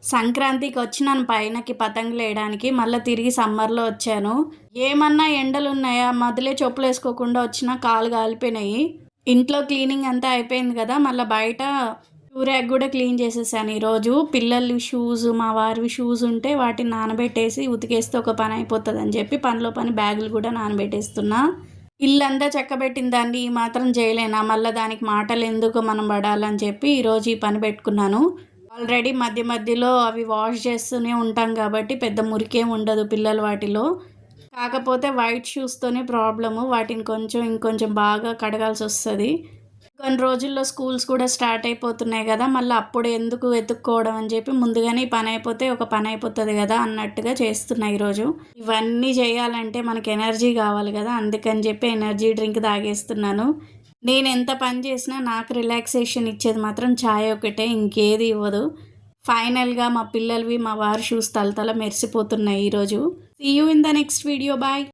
సంక్రాంతికి వచ్చినాను పైనకి పతంగులేయడానికి. మళ్ళా తిరిగి సమ్మర్‌లో వచ్చాను. ఏమన్నా ఎండలున్నాయా? మొదలే చెప్పులేసుకోకుండా వచ్చినా కాళ్ళు కాలిపోయినాయి. ఇంట్లో క్లీనింగ్ అంతా అయిపోయింది కదా! మళ్ళా బయట షూ ర్యాక్ గూడా క్లీన్ చేసేసాను ఈరోజు. పిల్లలు షూస్, మా వారివి షూస్ ఉంటే వాటిని నానబెట్టేసి ఉతికేస్తే ఒక పని అయిపోతదని చెప్పి పనిలో పని బ్యాగులు కూడా నానబెట్టేస్తున్నా. ఇల్లంతా చక్కబెట్టిన దాన్ని ఈ మాత్రం చేయలేనా? మళ్ళా దానికి మాటలెందుకు మనం పడాలని చెప్పి ఈరోజు ఈ పని పెట్టుకున్నాను. ఆల్రెడీ మధ్య మధ్యలో అవి వాష్ చేస్తూనే ఉంటాం కాబట్టి పెద్ద మురికేం ఉండదు పిల్లల వాటిలో. కాకపోతే వైట్ షూస్తోనే ప్రాబ్లము. వాటిని ఇంకొంచెం బాగా కడగాల్సొస్తది. కొన్ని రోజుల్లో స్కూల్స్ కూడా స్టార్ట్ అయిపోతున్నాయి కదా! మళ్ళీ అప్పుడు ఎందుకు వెతుక్కోవడం అని చెప్పి ముందుగానే ఈ పని అయిపోతే ఒక పని అయిపోతుంది కదా అన్నట్టుగా చేస్తున్నా ఈరోజు. ఇవన్నీ చేయాలంటే మనకి ఎనర్జీ కావాలి కదా! అందుకని చెప్పి ఎనర్జీ డ్రింక్ తాగేస్తున్నాను. నేను ఎంత పని చేసినా నాకు రిలాక్సేషన్ ఇచ్చేది మాత్రం ఛాయ్ ఒకటే, ఇంకేది ఇవ్వదు. ఫైనల్‌గా మా పిల్లలవి, మా వారి షూస్ తళతళ మెరిసిపోతున్నాయి ఈరోజు. See you in the next video. Bye.